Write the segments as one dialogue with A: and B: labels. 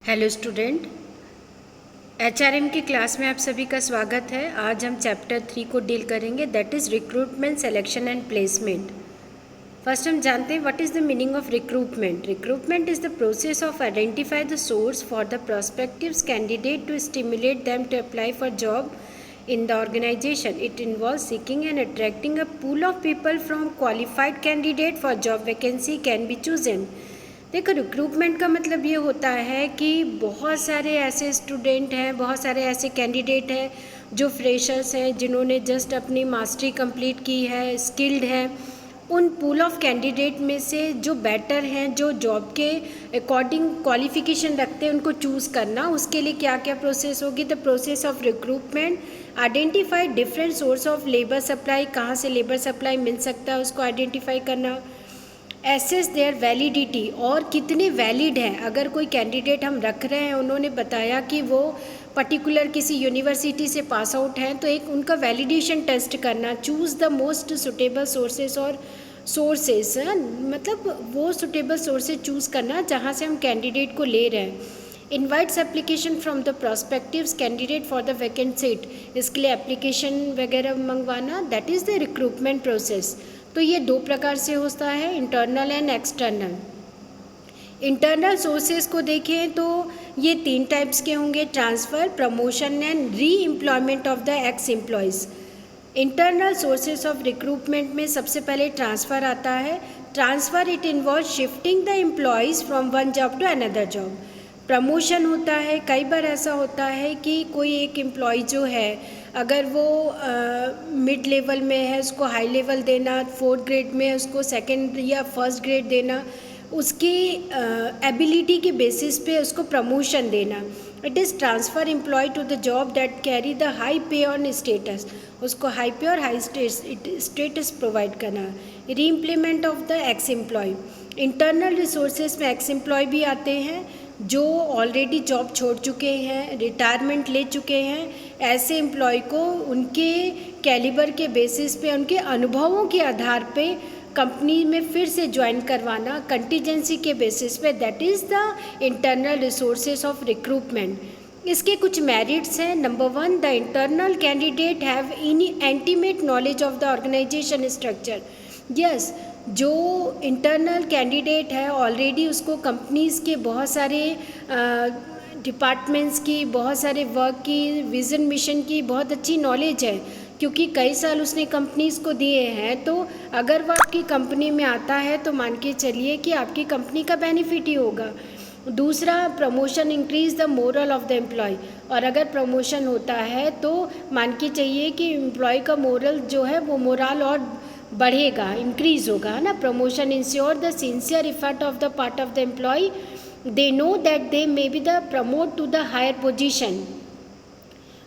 A: Hello student, HRM की class में आप सभी का स्वागत है। आज हम चैप्टर 3 को डील करेंगे, that is recruitment, selection and placement. First हम जानते हैं what is the meaning of recruitment. Recruitment is the process of identify the source for the prospectives candidate to stimulate them to apply for job in the organization. It involves seeking and attracting a pool of people from qualified candidate for job vacancy can be chosen. देखो, recruitment का मतलब ये होता है कि बहुत सारे ऐसे स्टूडेंट हैं, बहुत सारे ऐसे कैंडिडेट हैं जो फ्रेशर्स हैं, जिन्होंने जस्ट अपनी मास्टरी कंप्लीट की है, स्किल्ड है। उन पूल ऑफ कैंडिडेट में से जो बेटर हैं, जो जॉब के अकॉर्डिंग क्वालिफिकेशन रखते हैं, उनको चूज़ करना। उसके लिए क्या क्या प्रोसेस होगी? The process of recruitment, identify different source of labour supply, कहाँ से लेबर सप्लाई मिल सकता है उसको आइडेंटिफाई करना। एसेस देयर वैलिडिटी, और कितने वैलिड हैं। अगर कोई कैंडिडेट हम रख रहे हैं, उन्होंने बताया कि वो पर्टिकुलर किसी यूनिवर्सिटी से पास आउट हैं, तो एक उनका वैलिडेशन टेस्ट करना। Choose the most suitable sources और सोर्सेस, मतलब वो सुटेबल सोर्सेज चूज़ करना जहाँ से हम कैंडिडेट को ले रहे हैं। Invites application from the prospectives candidate for the vacant seat, इसके लिए एप्लीकेशन वगैरह मंगवाना, that is the recruitment process. तो ये दो प्रकार से होता है, internal and external. Internal sources को देखें तो ये 3 टाइप्स के होंगे, transfer, promotion and re employment of the x employees. Internal sources of recruitment में सबसे पहले ट्रांसफ़र आता है। Transfer it involve shifting the employees from one job to another job. Promotion होता है, कई बार ऐसा होता है कि कोई एक एम्प्लॉय जो है, अगर वो मिड लेवल में है, उसको हाई लेवल देना, 4th ग्रेड में उसको 2nd या 1st ग्रेड देना, उसकी एबिलिटी के बेसिस पे उसको प्रमोशन देना। It is transfer employ to the job that carry the high pay on status, उसको हाई पे और हाई स्टेटस प्रोवाइड करना। Re implement of the ex employ, internal resources में एक्स एम्प्लॉय भी आते हैं जो ऑलरेडी जॉब छोड़ चुके हैं, रिटायरमेंट ले चुके हैं। ऐसे एम्प्लॉय को उनके कैलिबर के बेसिस पे, उनके अनुभवों के आधार पे कंपनी में फिर से ज्वाइन करवाना, कंटीजेंसी के बेसिस पे, that is the internal resources of recruitment. इसके कुछ मेरिट्स हैं। Number 1, the internal candidate have intimate knowledge of the organisation structure. Yes, जो इंटरनल कैंडिडेट है ऑलरेडी उसको कंपनीज़ के बहुत सारे डिपार्टमेंट्स की, बहुत सारे वर्क की, विज़न मिशन की बहुत अच्छी नॉलेज है, क्योंकि कई साल उसने कंपनीज़ को दिए हैं। तो अगर वो आपकी कंपनी में आता है तो मान के चलिए कि आपकी कंपनी का बेनिफिट ही होगा। दूसरा, promotion increase the moral of the employ, और अगर प्रमोशन होता है तो मान के चाहिए कि एम्प्लॉय का मोरल जो है वो मोरल और बढ़ेगा, इंक्रीज़ होगा, है ना। Promotion ensure the sincere effort of the part of the employ, they know that they may be the promote to the higher position,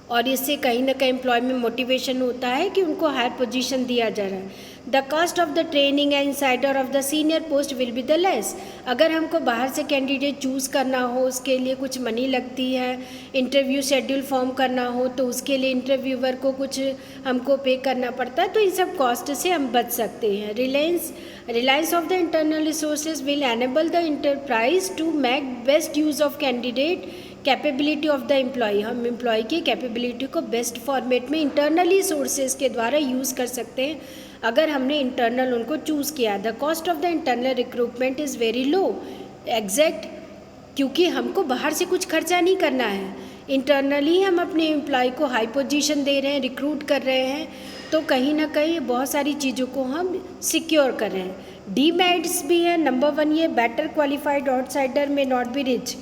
A: और इससे कहीं ना कहीं एम्प्लॉय में मोटिवेशन होता है कि उनको हायर पोजीशन दिया जा रहा है। The cost of the training and insider of the senior post will be the less. अगर हमको बाहर से कैंडिडेट चूज़ करना हो, उसके लिए कुछ मनी लगती है। इंटरव्यू शेड्यूल फॉर्म करना हो तो उसके लिए इंटरव्यूअर को कुछ हमको पे करना पड़ता है, तो इन सब कॉस्ट से हम बच सकते हैं। Reliance of the internal resources will enable the enterprise to make best use of candidate capability of the employ. हम एम्प्लॉय की कैपेबिलिटी को बेस्ट फॉर्मेट में इंटरनली सोर्सेज के द्वारा यूज़ कर सकते हैं अगर हमने इंटरनल उनको चूज़ किया। The cost of the internal recruitment is very low, exact, क्योंकि हमको बाहर से कुछ खर्चा नहीं करना है। इंटरनली हम अपने एम्प्लॉय को हाई पोजीशन दे रहे हैं, रिक्रूट कर रहे हैं, तो कहीं ना कहीं बहुत सारी चीज़ों को हम सिक्योर कर रहे हैं। डीमेरिट्स भी हैं। नंबर 1, ये बेटर क्वालिफाइड आउटसाइडर में नॉट बी रिच।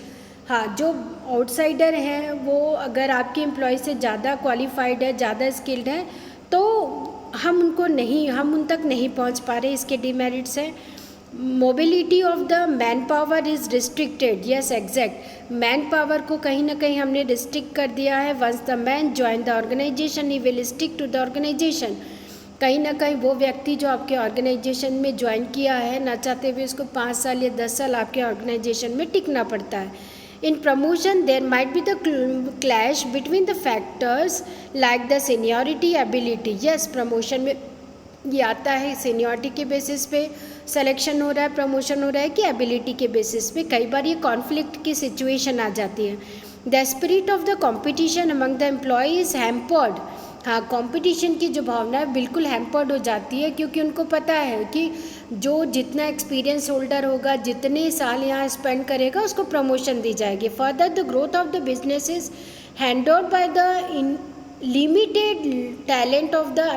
A: हाँ, जो आउटसाइडर हैं वो अगर आपके एम्प्लॉय से ज़्यादा क्वालिफाइड है, ज़्यादा स्किल्ड है, तो हम उन तक नहीं पहुंच पा रहे, इसके डिमेरिट्स हैं। Mobility of the man power is restricted. Yes, exact, man power को कहीं ना कहीं हमने रिस्ट्रिक्ट कर दिया है। Once the man join the organisation he will stick to the organisation. कहीं ना कहीं वो व्यक्ति जो आपके ऑर्गेनाइजेशन में ज्वाइन किया है, ना चाहते हुए उसको 5 साल या 10 साल आपके ऑर्गेनाइजेशन में टिकना पड़ता है। In promotion, there might be the clash between the factors like the seniority, ability. Yes, promotion में ये आता है सीनियरिटी के बेसिस पे, सिलेक्शन हो रहा है, प्रमोशन हो रहा है कि एबिलिटी के बेसिस पे। कई बार ये कॉन्फ्लिक्ट की सिचुएशन आ जाती है। The spirit of the competition among the employ is hampered. हाँ, कंपटीशन की जो भावना है बिल्कुल हैम्पर्ड हो जाती है, क्योंकि उनको पता है कि जो जितना एक्सपीरियंस होल्डर होगा, जितने साल यहाँ स्पेंड करेगा, उसको प्रमोशन दी जाएगी। Further the growth of the business is handled by the limited talent of the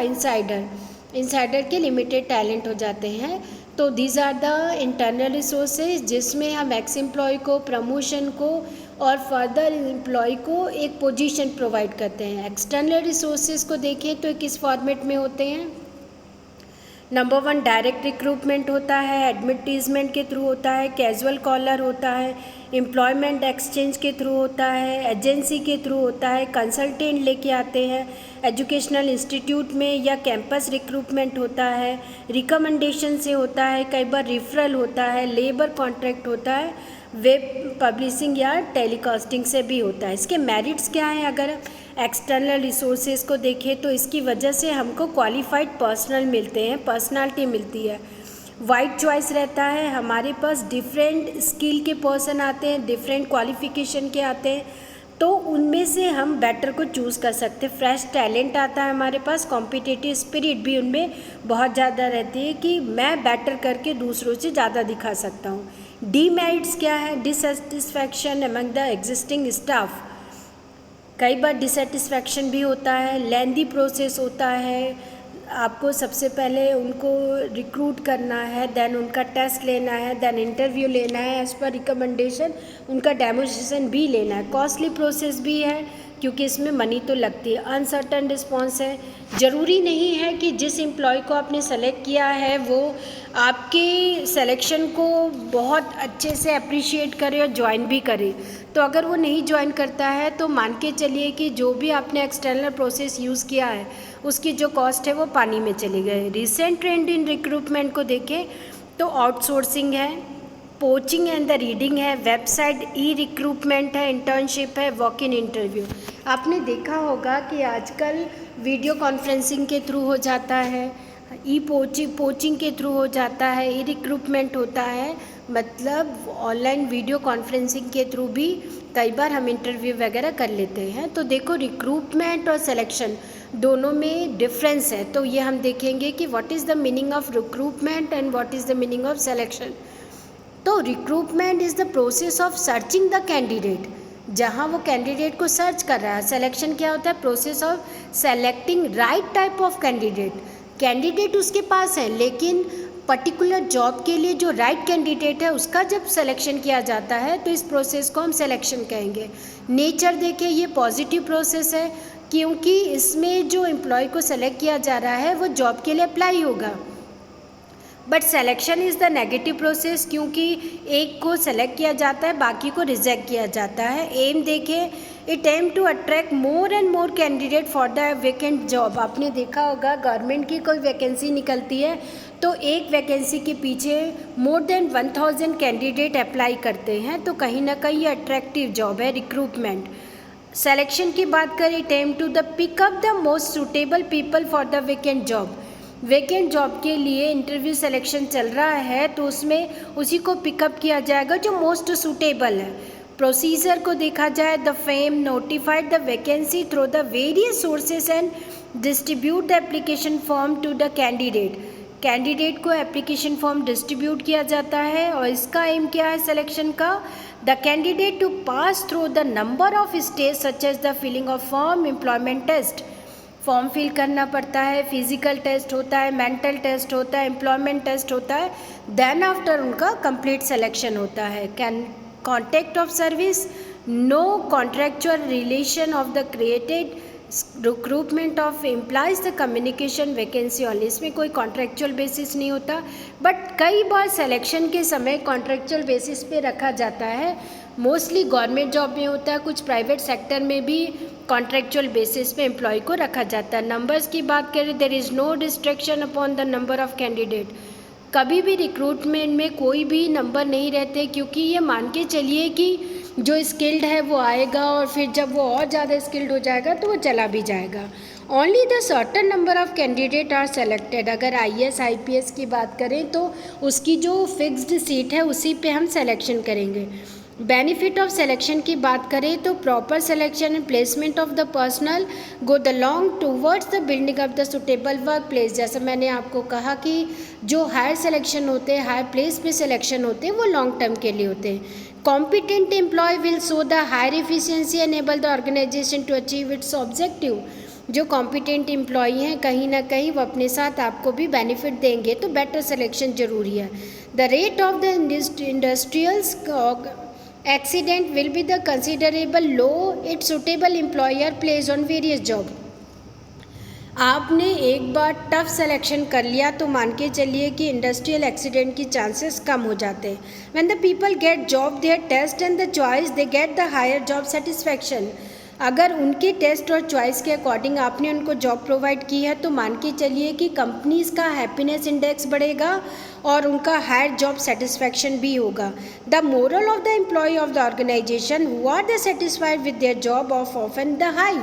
A: insider के लिमिटेड टैलेंट हो जाते हैं। तो these are the internal resources जिसमें हम एक्स एम्प्लॉय को प्रमोशन को और फर्दर एम्प्लॉय को एक पोजीशन प्रोवाइड करते हैं। एक्सटर्नल रिसोर्सेज को देखें तो किस फॉर्मेट में होते हैं। नंबर 1 डायरेक्ट रिक्रूटमेंट होता है, एडवर्टीजमेंट के थ्रू होता है, कैजुअल कॉलर होता है, एम्प्लॉयमेंट एक्सचेंज के थ्रू होता है, एजेंसी के थ्रू होता है, कंसल्टेंट लेके आते हैं, एजुकेशनल इंस्टीट्यूट में या कैंपस रिक्रूटमेंट होता है, रिकमेंडेशन से होता है, कई बार रेफरल होता है, लेबर कॉन्ट्रैक्ट होता है, वेब पब्लिशिंग या टेलीकास्टिंग से भी होता है। इसके मेरिट्स क्या हैं? अगर एक्सटर्नल रिसोर्सेज को देखें तो इसकी वजह से हमको क्वालिफाइड पर्सनल मिलते हैं, पर्सनालिटी मिलती है, वाइड चॉइस रहता है, हमारे पास डिफरेंट स्किल के पर्सन आते हैं, डिफरेंट क्वालिफिकेशन के आते हैं, तो उनमें से हम बेटर को चूज़ कर सकते हैं। फ्रेश टैलेंट आता है हमारे पास, कॉम्पिटिटिव स्पिरिट भी उनमें बहुत ज़्यादा रहती है कि मैं बेटर करके दूसरों से ज़्यादा दिखा सकता हूँ। डीमेरिट्स क्या है? Dissatisfaction among the existing staff. कई बार डिससेटिस्फैक्शन भी होता है, लेंदी प्रोसेस होता है, आपको सबसे पहले उनको रिक्रूट करना है, देन उनका टेस्ट लेना है, देन इंटरव्यू लेना है, एज़ पर रिकमेंडेशन उनका डेमोस्ट्रेशन भी लेना है। कॉस्टली प्रोसेस भी है क्योंकि इसमें मनी तो लगती है। अनसर्टन रिस्पॉन्स है, ज़रूरी नहीं है कि जिस एम्प्लॉय को आपने सेलेक्ट किया है वो आपके सिलेक्शन को बहुत अच्छे से अप्रिशिएट करे और ज्वाइन भी करे। तो अगर वो नहीं ज्वाइन करता है तो मान के चलिए कि जो भी आपने एक्सटर्नल प्रोसेस यूज़ किया है उसकी जो कॉस्ट है वो पानी में चली गई। रिसेंट ट्रेंड इन रिक्रूटमेंट को देखें तो आउटसोर्सिंग है, पोचिंग एंड द रीडिंग है, वेबसाइट ई रिक्रूटमेंट है, इंटर्नशिप है, वॉक इन इंटरव्यू। आपने देखा होगा कि आजकल वीडियो कॉन्फ्रेंसिंग के थ्रू हो जाता है, ई पोचिंग के थ्रू हो जाता है, ई रिक्रूटमेंट होता है, मतलब ऑनलाइन वीडियो कॉन्फ्रेंसिंग के थ्रू भी कई बार हम इंटरव्यू वगैरह कर लेते हैं। तो देखो रिक्रूटमेंट और सिलेक्शन दोनों में डिफरेंस है। तो ये हम देखेंगे कि what is the meaning of recruitment and what is the meaning of selection. तो recruitment is the process of searching the candidate, जहाँ वो कैंडिडेट को सर्च कर रहा है। सिलेक्शन क्या होता है? Process of selecting right type of candidate. Candidate उसके पास है लेकिन पर्टिकुलर जॉब के लिए जो राइट कैंडिडेट है उसका जब सिलेक्शन किया जाता है तो इस प्रोसेस को हम सिलेक्शन कहेंगे। नेचर देखें, ये पॉजिटिव प्रोसेस है क्योंकि इसमें जो एम्प्लॉय को सेलेक्ट किया जा रहा है वो जॉब के लिए अप्लाई होगा। But selection is the negative process क्योंकि एक को सेलेक्ट किया जाता है, बाकी को रिजेक्ट किया जाता है। एम देखें, it aim to attract more and more candidate for the vacant job. आपने देखा होगा गवर्नमेंट की कोई वैकेंसी निकलती है तो एक वैकेंसी के पीछे मोर देन 1000 कैंडिडेट अप्लाई करते हैं, तो कहीं ना कहीं ये अट्रैक्टिव जॉब है रिक्रूटमेंट। सेलेक्शन की बात करें, it aim to the pickup the most suitable people for the vacant job. Vacant job के लिए इंटरव्यू सिलेक्शन चल रहा है तो उसमें उसी को पिकअप किया जाएगा जो मोस्ट सूटेबल है। प्रोसीजर को देखा जाए, the firm notified the vacancy through the various sources and distribute the application form to the candidate. Candidate को एप्लीकेशन फॉर्म डिस्ट्रीब्यूट किया जाता है और इसका एम क्या है सिलेक्शन का? The candidate to pass through the number of stage such as the filling of form, employment test. Form fill करना पड़ता है, फिजिकल टेस्ट होता है, मेंटल टेस्ट होता है, एम्प्लॉयमेंट टेस्ट होता है, देन आफ्टर उनका कंप्लीट सिलेक्शन होता है। Can contact of service, no contractual relation of the created recruitment of employees the communication vacancy only. इसमें कोई कॉन्ट्रैक्चुअल बेसिस नहीं होता, बट कई बार सिलेक्शन के समय कॉन्ट्रैक्चुअल बेसिस पे रखा जाता है। मोस्टली गवर्नमेंट जॉब में होता है, कुछ प्राइवेट सेक्टर में भी कॉन्ट्रैक्चुअल बेसिस पे एम्प्लॉय को रखा जाता है। नंबर्स की बात करें, there is no restriction upon the number of candidate. कभी भी रिक्रूटमेंट में कोई भी नंबर नहीं रहते क्योंकि ये मान के चलिए कि जो स्किल्ड है वो आएगा और फिर जब वो और ज़्यादा स्किल्ड हो जाएगा तो वो चला भी जाएगा। Only the certain number of candidate are selected. अगर IAS IPS की बात करें तो उसकी जो फिक्स्ड सीट है उसी पे हम सेलेक्शन करेंगे। बेनिफिट ऑफ सिलेक्शन की बात करें तो proper selection and placement of the personal go the long towards the building of the suitable work place. जैसे मैंने आपको कहा कि जो हायर सिलेक्शन होते हैं, हायर प्लेस पे सिलेक्शन होते हैं, वो लॉन्ग टर्म के लिए होते हैं। Competent employ will show the higher efficiency enable the organisation to achieve its objective. जो कॉम्पिटेंट एम्प्लॉई हैं कहीं ना कहीं वो अपने साथ आपको भी बेनिफिट देंगे, तो बेटर सिलेक्शन जरूरी है। The rate of the industrials accident will be the considerable low its suitable employer plays on various job। आपने एक बार टफ सिलेक्शन कर लिया तो मान के चलिए कि इंडस्ट्रियल एक्सीडेंट की चांसेस कम हो जाते हैं। When the people get job their test and the choice they get the higher job satisfaction. अगर उनके टेस्ट और चॉइस के अकॉर्डिंग आपने उनको जॉब प्रोवाइड की है तो मान के चलिए कि कंपनीज का हैप्पीनेस इंडेक्स बढ़ेगा और उनका हायर जॉब सेटिस्फैक्शन भी होगा। The moral of the employ of the organisation who are the satisfied with their job of often the high.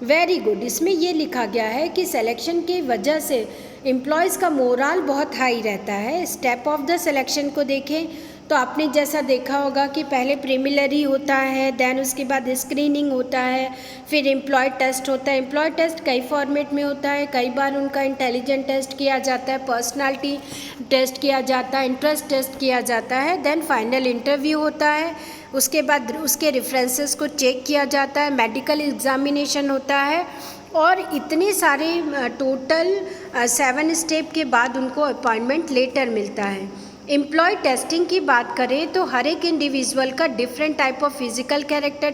A: Very good. इसमें ये लिखा गया है कि सिलेक्शन की वजह से एम्प्लॉयज़ का मोरल बहुत हाई रहता है। स्टेप ऑफ द सिलेक्शन को देखें तो आपने जैसा देखा होगा कि पहले प्रीलिमिनरी होता है, देन उसके बाद स्क्रीनिंग होता है, फिर एम्प्लॉय टेस्ट होता है। एम्प्लॉय टेस्ट कई फॉर्मेट में होता है, कई बार उनका इंटेलिजेंट टेस्ट किया जाता है, पर्सनालिटी टेस्ट किया जाता है, इंटरेस्ट टेस्ट किया जाता है, देन फाइनल इंटरव्यू होता है। उसके बाद उसके रेफरेंसेस को चेक किया जाता है, मेडिकल एग्जामिनेशन होता है और इतने सारे टोटल 7 स्टेप के बाद उनको अपॉइंटमेंट लेटर मिलता है। एम्प्लॉय टेस्टिंग की बात करें तो हर एक इंडिविजुअल का different type of physical character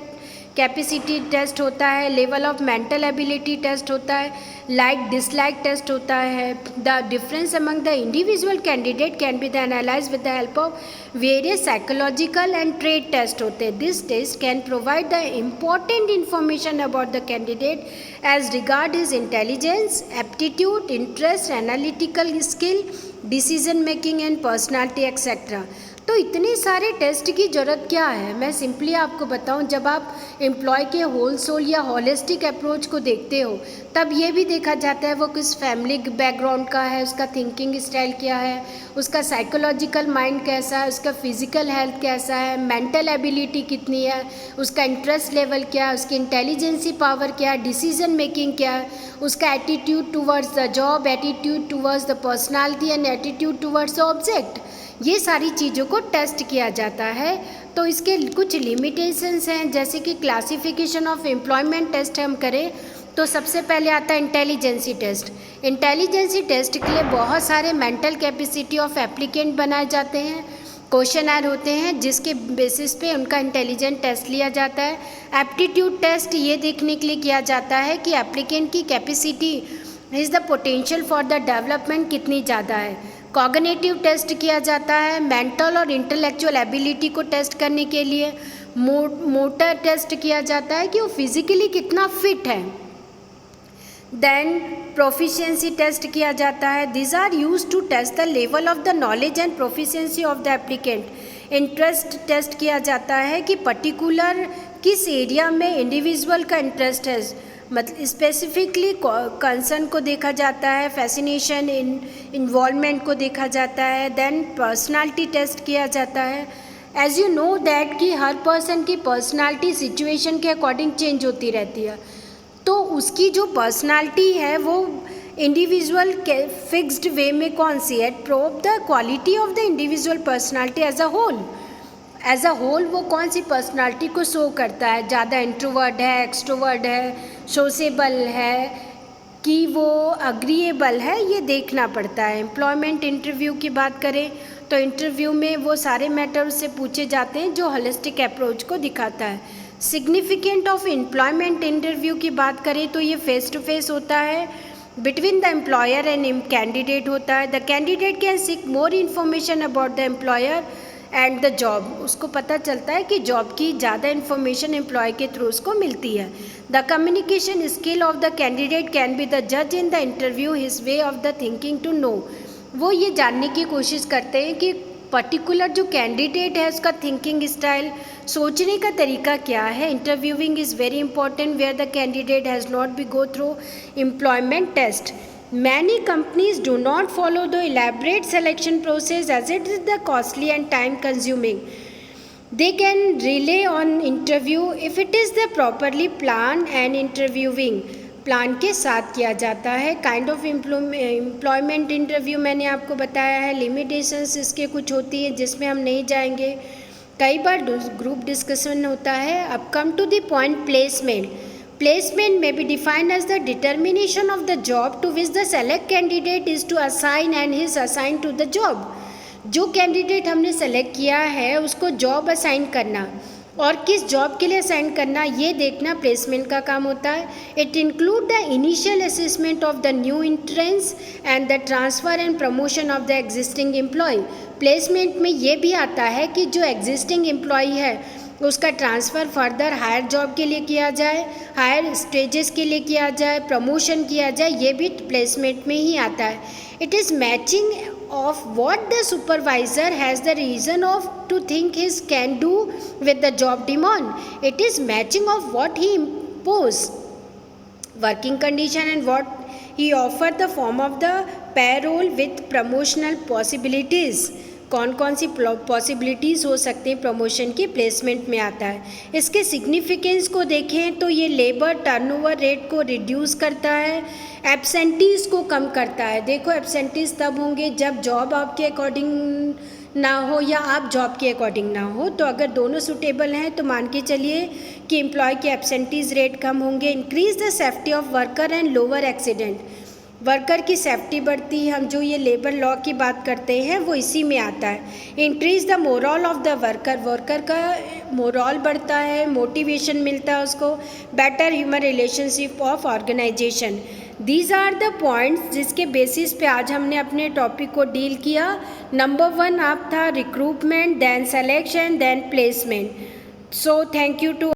A: capacity test होता है, level of mental ability test होता है, लाइक डिसलाइक टेस्ट होता है। The difference among the individual candidate can be the analyse with the help of various psychological and trade test होते हैं। This test can provide the important information about the candidate as regard his intelligence, aptitude, interest, analytical skill, decision making and personality etcetera. तो इतने सारे test की ज़रूरत क्या है? मैं सिंपली आपको बताऊं, जब आप एम्प्लॉय के होल सोल या होलिस्टिक अप्रोच को देखते हो तब ये भी देखा जाता है वो किस फैमिली बैकग्राउंड का है, उसका थिंकिंग स्टाइल क्या है, उसका साइकोलॉजिकल माइंड कैसा है, उसका फिजिकल हेल्थ कैसा है, मेंटल एबिलिटी कितनी है, उसका इंटरेस्ट लेवल क्या है, उसकी इंटेलिजेंसी पावर क्या है, डिसीजन मेकिंग क्या है, उसका attitude towards the job, attitude towards the personality and attitude towards the object. ये सारी चीज़ों को टेस्ट किया जाता है। तो इसके कुछ लिमिटेशंस हैं, जैसे कि क्लासिफिकेशन ऑफ एम्प्लॉयमेंट टेस्ट हम करें तो सबसे पहले आता है इंटेलिजेंसी टेस्ट। इंटेलिजेंसी टेस्ट के लिए बहुत सारे मेंटल कैपेसिटी ऑफ एप्लीकेंट बनाए जाते हैं, क्वेश्चनर होते हैं जिसके बेसिस पे उनका इंटेलिजेंट टेस्ट लिया जाता है। एप्टीट्यूड टेस्ट ये देखने के लिए किया जाता है कि एप्लीकेंट की capacity is the potential for the development कितनी ज़्यादा है। कॉग्निटिव टेस्ट किया जाता है मेंटल और इंटेलेक्चुअल एबिलिटी को टेस्ट करने के लिए। मोटर टेस्ट किया जाता है कि वो फिजिकली कितना फिट है। देन प्रोफिशिएंसी टेस्ट किया जाता है। This are use to test the level of the knowledge and proficiency of the applicant. Interest test किया जाता है कि पर्टिकुलर किस एरिया में इंडिविजुअल का इंटरेस्ट है, मतलब स्पेसिफिकली कंसर्न को देखा जाता है, फैसिनेशन, इन्वॉल्वमेंट को देखा जाता है। देन पर्सनालिटी टेस्ट किया जाता है। एज यू नो दैट कि हर पर्सन की पर्सनालिटी सिचुएशन के अकॉर्डिंग चेंज होती रहती है, तो उसकी जो पर्सनालिटी है वो इंडिविजुअल के फिक्स्ड वे में कौन सी है, prove the quality of the individual personality as a whole वो कौन सी पर्सनालिटी को शो करता है, ज़्यादा इंट्रोवर्ट है, एक्सट्रोवर्ट है, सोशेबल है कि वो अग्रीएबल है, ये देखना पड़ता है। एम्प्लॉयमेंट इंटरव्यू की बात करें तो इंटरव्यू में वो सारे मैटर उससे पूछे जाते हैं जो होलिस्टिक अप्रोच को दिखाता है। सिग्निफिकेंट ऑफ एम्प्लॉयमेंट इंटरव्यू की बात करें तो ये फेस टू फेस होता है, between the employer and candidate होता है। The candidate can seek more information about the employer and the job. उसको पता चलता है कि जॉब की ज़्यादा इन्फॉर्मेशन एम्प्लॉय के थ्रू उसको मिलती है। The communication skill of the candidate can be the जज in the interview his way of the thinking to know. वो ये जानने की कोशिश करते हैं कि पर्टिकुलर जो कैंडिडेट है उसका थिंकिंग स्टाइल, सोचने का तरीका क्या है. Interviewing is very important where the candidate has not be go through employment test. Many companies do not follow the elaborate selection process as it is the costly and time consuming. They can rely on interview if it is the properly planned and interviewing plan के साथ किया जाता है. Kind of employment interview मैंने आपको बताया है. Limitations इसके कुछ होती है जिसमें हम नहीं जाएंगे. कई बार ग्रुप डिस्कशन होता है. अब come to the point, placement. Placement may be defined as the determination of the job to which the select candidate is to assign and is assigned to the job. जो candidate हमने select किया है उसको job assign करना और किस job के लिए असाइन करना ये देखना प्लेसमेंट का काम होता है. It include the initial assessment of the new entrance and the transfer and promotion of the existing employ. Placement में ये भी आता है कि जो एग्जिस्टिंग एम्प्लॉय है उसका ट्रांसफ़र फर्दर हायर जॉब के लिए किया जाए, हायर स्टेजेस के लिए किया जाए, प्रमोशन किया जाए, ये भी प्लेसमेंट में ही आता है. It is matching of what the supervisor has the reason of to think his can do with the job demand. It is matching of what he impose working condition and what he offer the form of the payroll with promotional possibilities. कौन कौन सी possibilities हो सकती हैं promotion की, placement में आता है. इसके सिग्निफिकेंस को देखें तो ये लेबर टर्नओवर रेट को रिड्यूस करता है, एब्सेंटीज़ को कम करता है. देखो एब्सेंटीज़ तब होंगे जब जॉब आपके अकॉर्डिंग ना हो या आप जॉब के अकॉर्डिंग ना हो. तो अगर दोनों सूटेबल हैं तो मान के चलिए कि एम्प्लॉय के एब्सेंटीज़ रेट कम होंगे. Increase the safety of worker and lower accident. Worker की सेफ्टी बढ़ती है. हम जो ये लेबर लॉ की बात करते हैं वो इसी में आता है. Increase the moral of the worker. Worker का मोरल बढ़ता है, मोटिवेशन मिलता है उसको. Better human relationship of organisation. These are the points जिसके बेसिस पे आज हमने अपने टॉपिक को डील किया. नंबर 1 आप था recruitment, then selection, then placement. So thank you to